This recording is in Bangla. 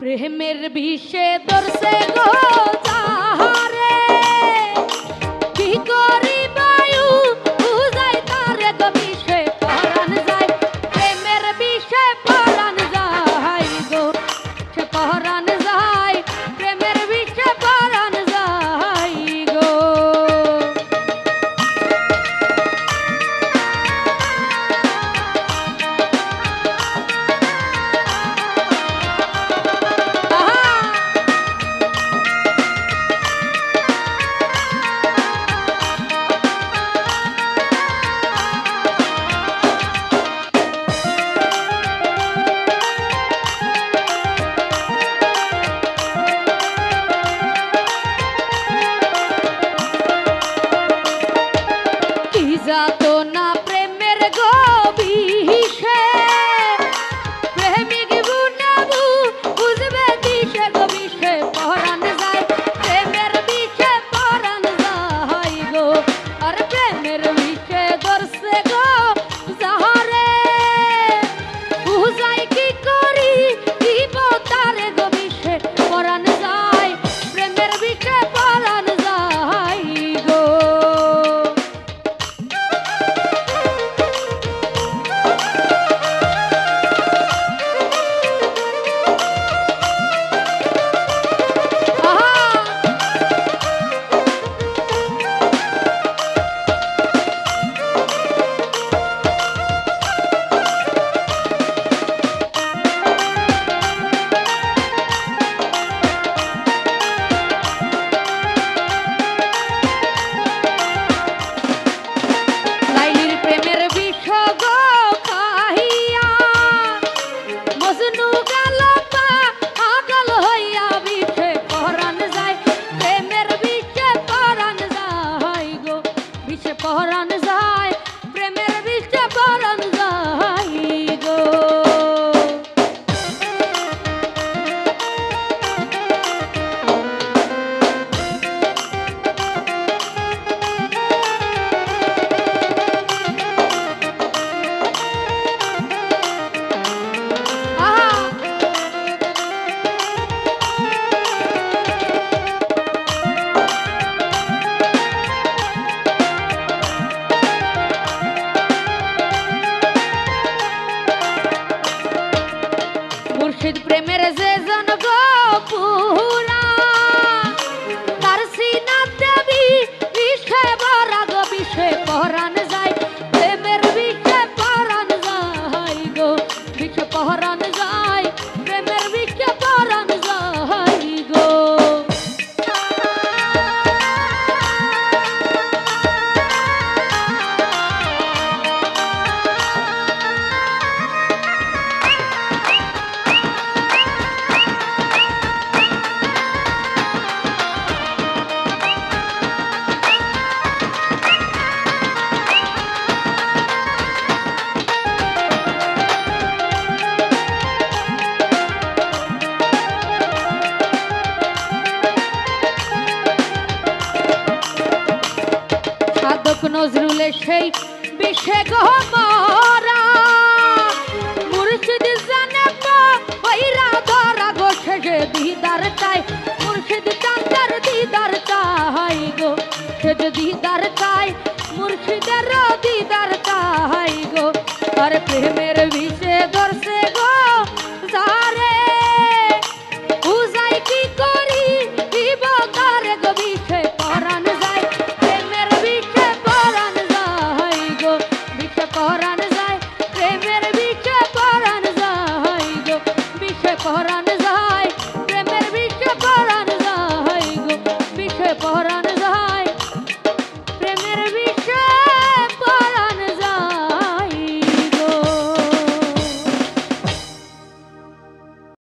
প্রেমের বিষে দর্শে গো যাহারে কি করি বায়ু বুঝাই তারে গো বিষে পরাণ যায় প্রেমের বিষে পরাণ যায় গো সে পরাণ যায় প্রেমের বিষে পরাণ যায় গো যাতো না প্রেমের গভীরে প্রেমিক বুনাবু বুঝবে দিশে গভীরে পরাণ যায় প্রেমের বিষে পরাণ যায় গো আর প্রেমের বিষে দর্শে গো যাহারে বুঝাই কি করি দিব তারে গভীরে পরাণ যায় প্রেমের বিষে পরাণ যায় গো পরাণ যায় প্রেমের বিষে পরাণ যায় গো মুর্শিদ প্রেমের যে জন গো পুরা তার সিনা দেবী বিষে ভরা গো বিষে পরাণ যায় প্রেমের বিষে পরাণ যায় গো বিষে পরাণ যায় প্রেমের বিষে পরাণ যায় গো সাধক নজরুলের সেই বিষে গো